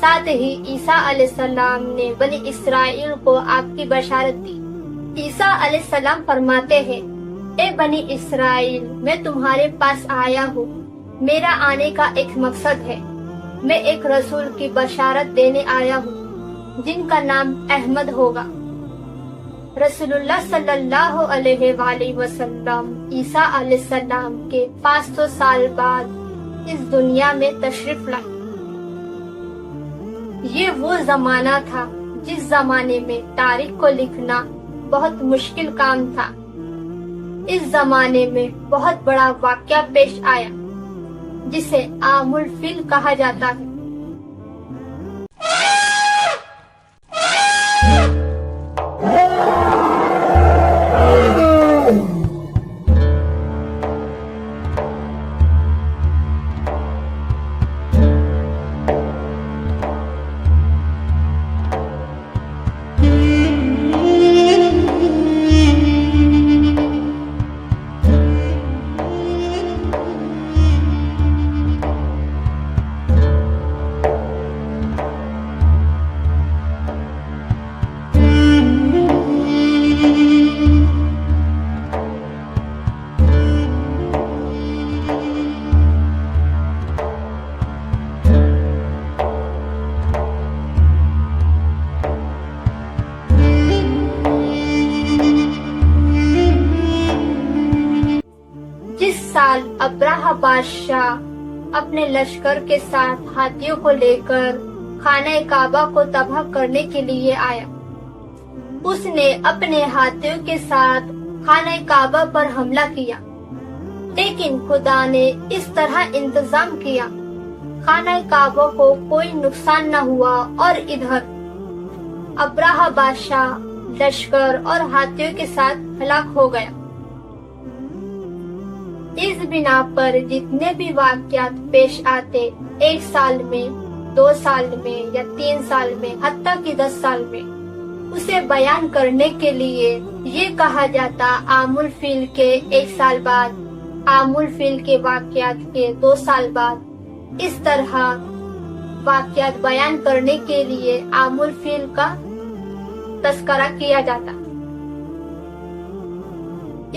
ساتھ ہی عیسیٰ علیہ السلام نے بنی اسرائیل کو آپ کی بشارت دی۔ عیسیٰ علیہ السلام فرماتے ہیں، اے بنی اسرائیل، میں تمہارے پاس آیا ہوں، میرا آنے کا ایک مقصد ہے، میں ایک رسول کی بشارت دینے آیا ہوں جن کا نام احمد ہوگا۔ رسول اللہ صلی اللہ علیہ وآلہ وسلم عیسیٰ علیہ السلام کے 500 سال بعد اس دنیا میں تشریف لائے۔ یہ وہ زمانہ تھا جس زمانے میں تاریخ کو لکھنا بہت مشکل کام تھا۔ اس زمانے میں بہت بڑا واقعہ پیش آیا جسے عام الفیل کہا جاتا ہے۔ سال ابراہ بادشاہ اپنے لشکر کے ساتھ ہاتھیوں کو لے کر خانہ کعبہ کو تباہ کرنے کے لیے آیا۔ اس نے اپنے ہاتھیوں کے ساتھ خانہ کعبہ پر حملہ کیا، لیکن خدا نے اس طرح انتظام کیا خانہ کعبہ کو کوئی نقصان نہ ہوا، اور ادھر ابراہ بادشاہ لشکر اور ہاتھیوں کے ساتھ ہلاک ہو گیا۔ اس بنا پر جتنے بھی واقعات پیش آتے، 1 سال میں، 2 سال میں یا 3 سال میں، حتیٰ کہ 10 سال میں، اسے بیان کرنے کے لیے یہ کہا جاتا عام الفیل کے 1 سال بعد، عام الفیل کے واقعات کے 2 سال بعد۔ اس طرح واقعات بیان کرنے کے لیے عام الفیل کا تذکرہ کیا جاتا۔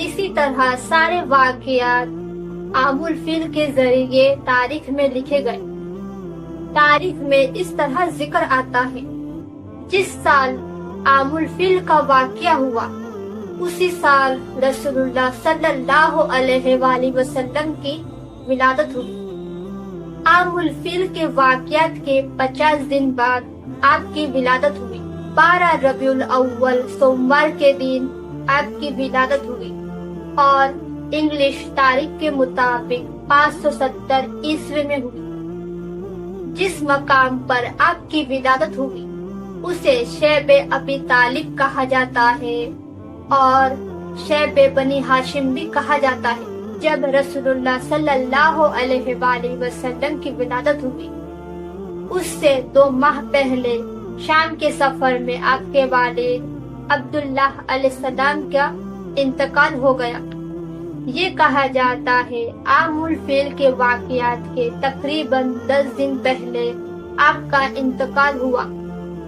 اسی طرح سارے واقعات عام الفیل کے ذریعے تاریخ میں لکھے گئے۔ تاریخ میں اس طرح ذکر آتا ہے، جس سال عام الفیل کا واقعہ ہوا، اسی سال رسول اللہ صلی اللہ علیہ وآلہ وسلم کی ولادت ہوئی۔ عام الفیل کے واقعات کے 50 دن بعد آپ کی ولادت ہوئی۔ 12 ربیع الاول سوموار کے دن آپ کی ولادت ہوئی، اور انگلش تاریخ کے مطابق 570 عیسوی میں ہوئی۔ جس مقام پر آپ کی ولادت ہوئی اسے شیب ابی طالب کہا جاتا ہے، اور شیب بنی ہاشم بھی کہا جاتا ہے۔ جب رسول اللہ صلی اللہ علیہ وآلہ وسلم کی ولادت ہوئی، اس سے 2 ماہ پہلے شام کے سفر میں آپ کے والد عبداللہ علیہ السلام کا انتقال ہو گیا۔ یہ کہا جاتا ہے عام الفیل کے واقعات کے تقریباً 10 دن پہلے آپ کا انتقال ہوا۔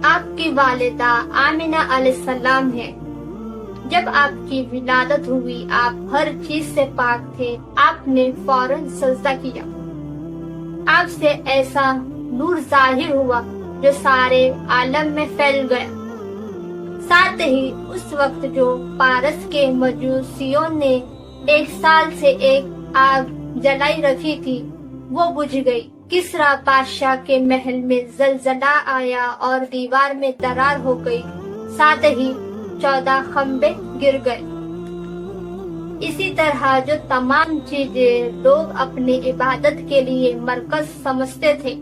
آپ کی والدہ آمنہ علیہ السلام ہے۔ جب آپ کی ولادت ہوئی آپ ہر چیز سے پاک تھے۔ آپ نے فوراً سجدہ کیا۔ آپ سے ایسا نور ظاہر ہوا جو سارے عالم میں پھیل گیا۔ ساتھ ہی اس وقت جو پارس کے مجوسیوں نے 1 سال سے ایک آگ جلائی رکھی تھی وہ بجھ گئی۔ کسریٰ بادشاہ کے محل میں زلزلہ آیا اور دیوار میں درار ہو گئی، ساتھ ہی 14 کھمبے گر گئے۔ اسی طرح جو تمام چیزیں لوگ اپنی عبادت کے لیے مرکز سمجھتے تھے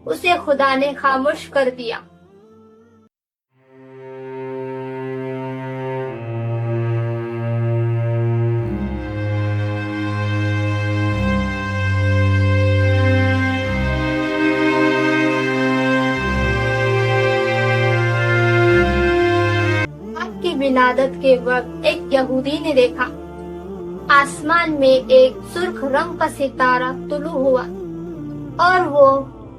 اسے خدا نے خاموش کر دیا۔ ولادت کے وقت ایک یہودی نے دیکھا آسمان میں ایک سرخ رنگ کا ستارہ طلوع ہوا، اور وہ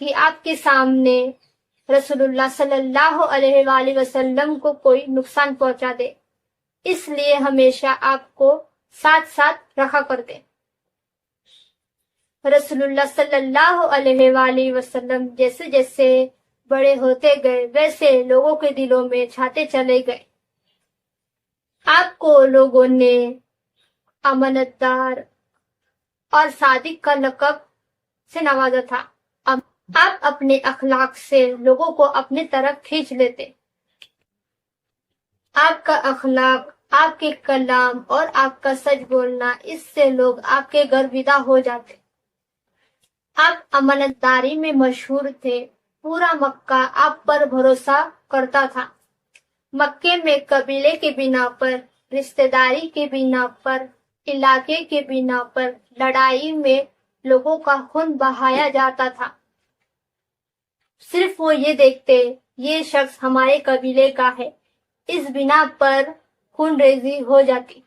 کہ آپ کے سامنے رسول اللہ صلی اللہ علیہ وآلہ وسلم کو کوئی نقصان پہنچا دے، اس لیے ہمیشہ آپ کو ساتھ ساتھ رکھا کرتے۔ رسول اللہ صلی اللہ علیہ وآلہ وسلم جیسے جیسے بڑے ہوتے گئے ویسے لوگوں کے دلوں میں چھاتے چلے گئے۔ آپ کو لوگوں نے امانت دار اور صادق کا لقب سے نوازا تھا۔ آپ اپنے اخلاق سے لوگوں کو اپنی طرف کھینچ لیتے۔ آپ کا اخلاق، آپ کے کلام اور آپ کا سچ بولنا، اس سے لوگ آپ کے گرویدہ ہو جاتے۔ آپ امانت داری میں مشہور تھے، پورا مکہ آپ پر بھروسہ کرتا تھا۔ مکے میں قبیلے کے بنا پر، رشتہ داری کے بنا پر، علاقے کے بنا پر لڑائی میں لوگوں کا خون بہایا جاتا تھا۔ صرف وہ یہ دیکھتے یہ شخص ہمارے قبیلے کا ہے، اس بنا پر خون ریزی ہو جاتی۔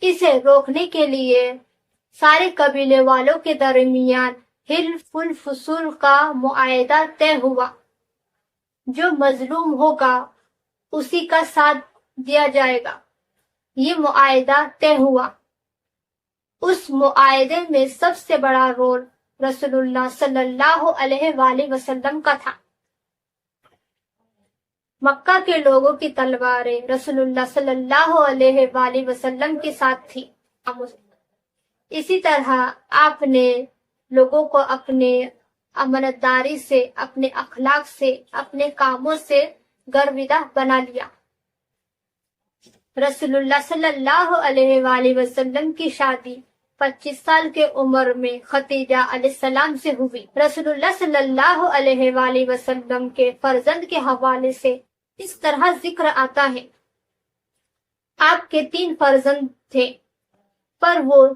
اسے روکنے کے لیے سارے قبیلے والوں کے درمیان حلف الفصول کا معاہدہ طے ہوا۔ جو مظلوم ہوگا اسی کا ساتھ دیا جائے گا۔ یہ معاہدہ طے ہوا۔ اس معاہدے میں سب سے بڑا رول رسول اللہ صلی اللہ علیہ وآلہ وسلم کا تھا۔ مکہ کے لوگوں کی تلواریں رسول اللہ صلی اللہ علیہ وآلہ وسلم کے ساتھ تھی۔ اسی طرح آپ نے لوگوں کو اپنے امانت داری سے، اپنے اخلاق سے، اپنے کاموں سے گرویدہ بنا لیا۔ رسول اللہ صلی اللہ علیہ وآلہ وسلم کی شادی 25 سال کے عمر میں خدیجہ علیہ السلام سے ہوئی۔ رسول اللہ صلی اللہ علیہ وآلہ وسلم کے فرزند کے حوالے سے اس طرح ذکر آتا ہے، آپ کے 3 فرزند تھے، پر وہ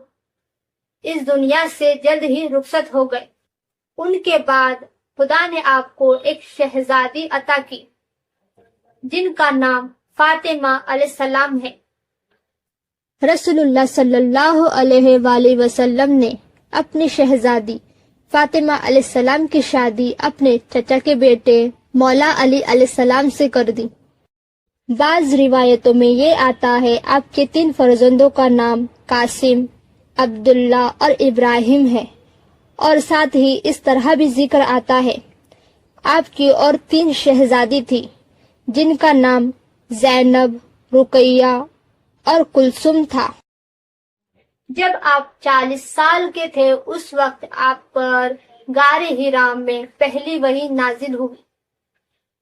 اس دنیا سے جلد ہی رخصت ہو گئے۔ ان کے بعد خدا نے آپ کو ایک شہزادی عطا کی جن کا نام فاطمہ علیہ السلام ہے۔ رسول اللہ صلی اللہ علیہ وآلہ وسلم نے اپنی شہزادی فاطمہ علیہ السلام کی شادی اپنے چچا کے بیٹے مولا علی علیہ السلام سے کر دی۔ بعض روایتوں میں یہ آتا ہے آپ کے 3 فرزندوں کا نام قاسم، عبداللہ اور ابراہیم ہے، اور ساتھ ہی اس طرح بھی ذکر آتا ہے آپ کی اور 3 شہزادی تھی جن کا نام زینب، رقیہ اور کلثوم تھا۔ جب آپ 40 سال کے تھے اس وقت آپ پر غار حرا میں پہلی وحی نازل ہوئی۔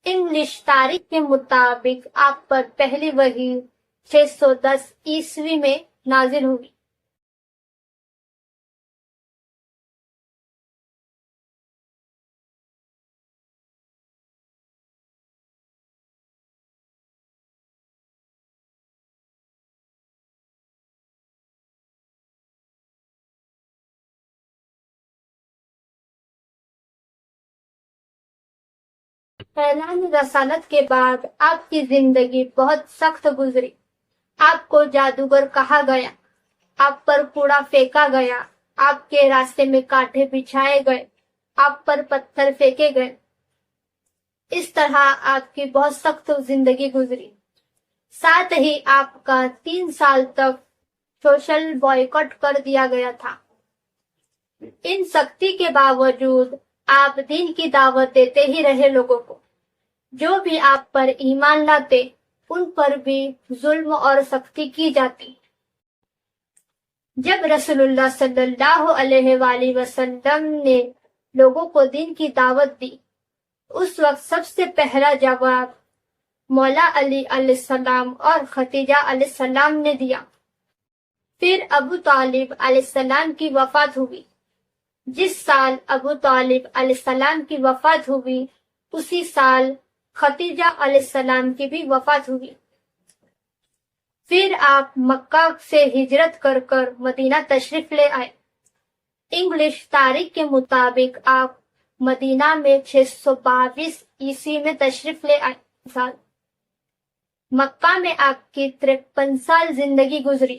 انگلش تاریخ کے مطابق آپ پر پہلی وحی 610 عیسوی میں نازل ہوئی۔ اعلان رسالت کے بعد آپ کی زندگی بہت سخت گزری۔ آپ کو جادوگر کہا گیا، آپ پر کوڑا پھینکا گیا، آپ کے راستے میں کانٹے بچھائے گئے، آپ پر پتھر پھینکے گئے۔ اس طرح آپ کی بہت سخت زندگی گزری۔ ساتھ ہی آپ کا 3 سال تک سوشل بائیکاٹ کر دیا گیا تھا۔ ان سختی کے باوجود آپ دین کی دعوت دیتے ہی رہے لوگوں کو۔ جو بھی آپ پر ایمان لاتے ان پر بھی ظلم اور سختی کی جاتی۔ جب رسول اللہ صلی اللہ علیہ وآلہ وسلم نے لوگوں کو دین کی دعوت دی، اس وقت سب سے پہلا جواب مولا علی علیہ السلام اور خدیجہ علیہ السلام نے دیا۔ پھر ابو طالب علیہ السلام کی وفات ہوئی۔ جس سال ابو طالب علیہ السلام کی وفات ہوئی اسی سال خدیجہ علیہ السلام کی بھی وفات ہوئی۔ پھر آپ مکہ سے ہجرت کر کر مدینہ تشریف لے آئے۔ انگلش تاریخ کے مطابق آپ مدینہ میں 622 عیسوی میں تشریف لے آئے۔ مکہ میں آپ کی 53 سال زندگی گزری۔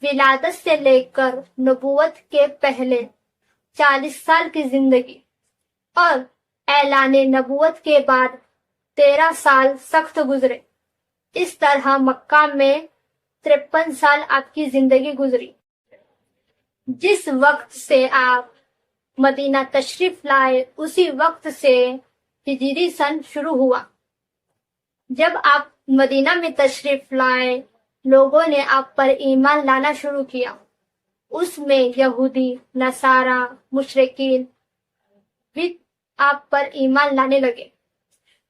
ولادت سے لے کر نبوت کے پہلے 40 سال کی زندگی۔ اور اعلان نبوت کے بعد 13 سال سخت گزرے۔ اس طرح مکہ میں 53 سال آپ کی زندگی گزری۔ جس وقت سے آپ مدینہ تشریف لائے اسی وقت سے ہجری سن شروع ہوا۔ جب آپ مدینہ میں تشریف لائے لوگوں نے آپ پر ایمان لانا شروع کیا۔ اس میں یہودی، نصارہ، مشرکین بھی آپ پر ایمان لانے لگے۔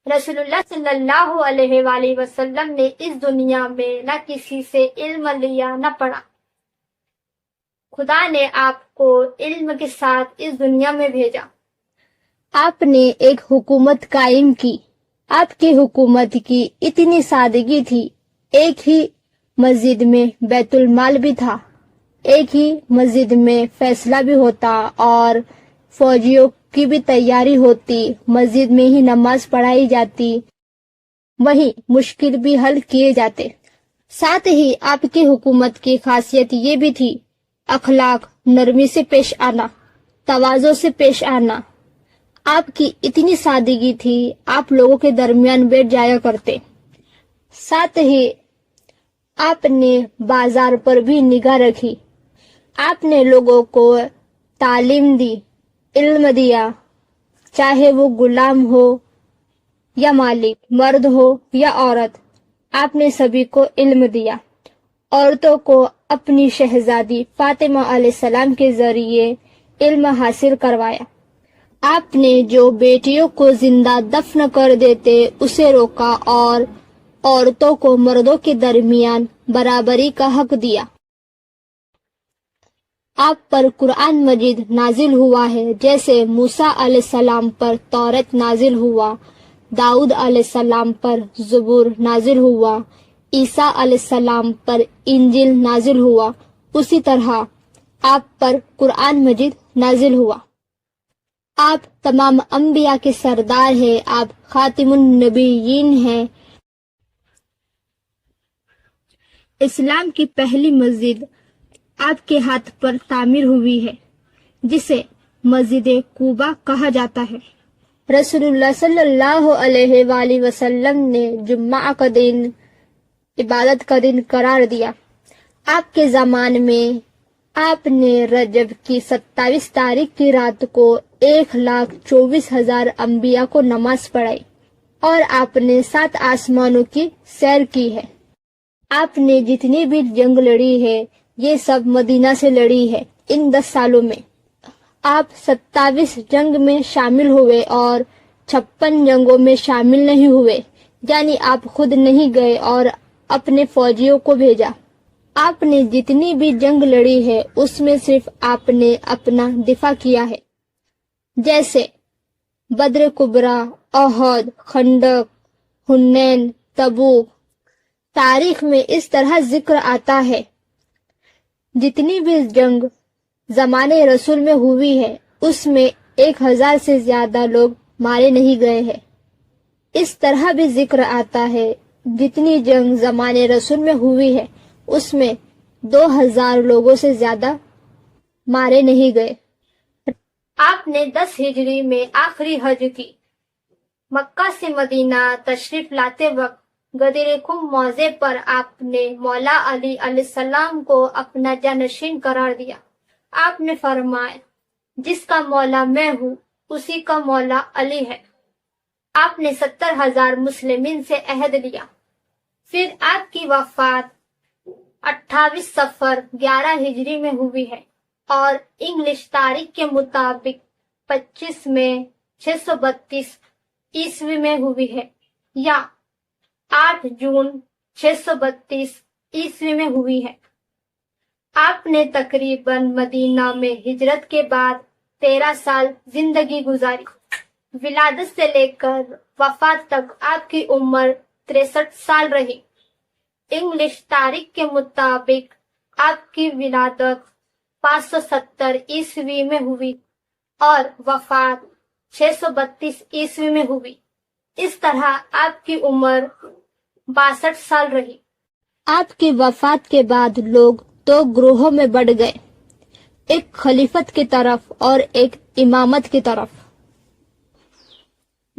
رسول اللہ صلی اللہ علیہ وآلہ وسلم نے اس دنیا میں نہ کسی سے علم لیا نہ پڑھا۔ خدا نے آپ کو علم کے ساتھ اس دنیا میں بھیجا۔ آپ نے ایک حکومت قائم کی۔ آپ کی حکومت کی اتنی سادگی تھی، ایک ہی مسجد میں بیت المال بھی تھا، ایک ہی مسجد میں فیصلہ بھی ہوتا اور فوجیوں کی بھی تیاری ہوتی، مسجد میں ہی نماز پڑھائی جاتی، وہیں مشکل بھی حل کیے جاتے۔ ساتھ ہی آپ کی حکومت کی خاصیت یہ بھی تھی، اخلاق، نرمی سے پیش آنا، تواضع سے پیش آنا۔ آپ کی اتنی سادگی تھی، آپ لوگوں کے درمیان بیٹھ جایا کرتے۔ ساتھ ہی آپ نے بازار پر بھی نگاہ رکھی۔ آپ نے لوگوں کو تعلیم دی، علم دیا، چاہے وہ غلام ہو یا مالک، مرد ہو یا عورت، آپ نے سبھی کو علم دیا۔ عورتوں کو اپنی شہزادی فاطمہ علیہ السلام کے ذریعے علم حاصل کروایا۔ آپ نے جو بیٹیوں کو زندہ دفن کر دیتے اسے روکا اور عورتوں کو مردوں کے درمیان برابری کا حق دیا۔ آپ پر قرآن مجید نازل ہوا ہے، جیسے موسیٰ علیہ السلام پر توریت نازل ہوا، داؤد علیہ السلام پر زبور نازل ہوا، عیسیٰ علیہ السلام پر انجیل نازل ہوا، اسی طرح آپ پر قرآن مجید نازل ہوا۔ آپ تمام انبیاء کے سردار ہیں، آپ خاتم النبیین ہیں۔ اسلام کی پہلی مسجد آپ کے ہاتھ پر تعمیر ہوئی ہے، جسے مسجد قباء کہا جاتا ہے۔ رسول اللہ صلی اللہ علیہ وآلہ وسلم نے جمعہ کا دن عبادت کا دن قرار دیا۔ آپ کے زمان میں آپ نے رجب کی 27 تاریخ کی رات کو 1,24,000 انبیاء کو نماز پڑھائی، اور آپ نے 7 آسمانوں کی سیر کی ہے۔ آپ نے جتنی بھی جنگ لڑی ہے یہ سب مدینہ سے لڑی ہے۔ ان 10 سالوں میں آپ 27 جنگ میں شامل ہوئے اور 56 جنگوں میں شامل نہیں ہوئے، یعنی آپ خود نہیں گئے اور اپنے فوجیوں کو بھیجا۔ آپ نے جتنی بھی جنگ لڑی ہے اس میں صرف آپ نے اپنا دفاع کیا ہے، جیسے بدر کبریٰ، احد، خندق، حنین، تبوک۔ تاریخ میں اس طرح ذکر آتا ہے جتنی بھی جنگ زمانے رسول میں ہوئی ہے اس میں 1000 سے زیادہ لوگ مارے نہیں گئے ہیں۔ اس طرح بھی ذکر آتا ہے جتنی جنگ زمانے رسول میں ہوئی ہے اس میں 2000 لوگوں سے زیادہ مارے نہیں گئے۔ آپ نے 10 ہجری میں آخری حج کی۔ مکہ سے مدینہ تشریف لاتے وقت غدیر خم موضع پر آپ نے مولا علی علیہ السلام کو اپنا جانشین قرار دیا۔ آپ نے فرمایا، جس کا مولا میں ہوں اسی کا مولا علی ہے۔ آپ نے 70,000 مسلمین سے عہد لیا۔ پھر آپ کی وفات 28 صفر 11 ہجری میں ہوئی ہے اور انگلش تاریخ کے مطابق 25 میں 632 عیسوی میں ہوئی ہے، یا 8 جون 632 عیسوی میں ہوئی ہے۔ آپ نے تقریباً مدینہ میں ہجرت کے بعد 13 سال زندگی گزاری۔ ولادت سے لے کر وفات تک آپ کی عمر 63 سال رہی۔ انگلش تاریخ کے مطابق آپ کی ولادت 570 عیسوی میں ہوئی اور وفات 632 عیسوی میں ہوئی۔ اس طرح آپ کی عمر 62 سال رہی۔ آپ کی وفات کے بعد لوگ 2 گروہوں میں بٹ گئے، ایک خلیفت کی طرف اور ایک امامت کی طرف۔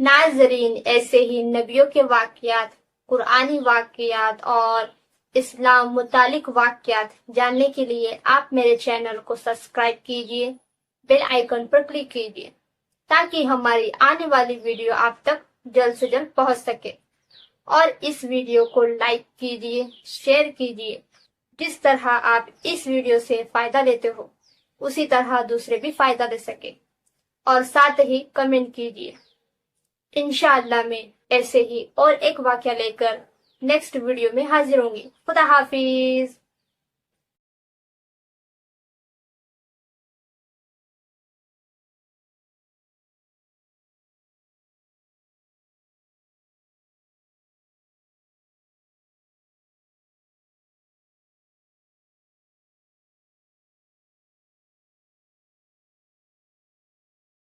ناظرین، ایسے ہی نبیوں کے واقعات، قرآنی واقعات اور اسلام متعلق واقعات جاننے کے لیے آپ میرے چینل کو سبسکرائب کیجیے، بیل آئیکن پر کلک کیجیے تاکہ ہماری آنے والی ویڈیو آپ تک جلد سے جلد پہنچ سکے، اور اس ویڈیو کو لائک کیجیے، شیئر کیجیے۔ جس طرح آپ اس ویڈیو سے فائدہ لیتے ہو اسی طرح دوسرے بھی فائدہ لے سکے، اور ساتھ ہی کمنٹ کیجیے۔ انشاءاللہ میں ایسے ہی اور ایک واقعہ لے کر نیکسٹ ویڈیو میں حاضر ہوں گی۔ خدا حافظ۔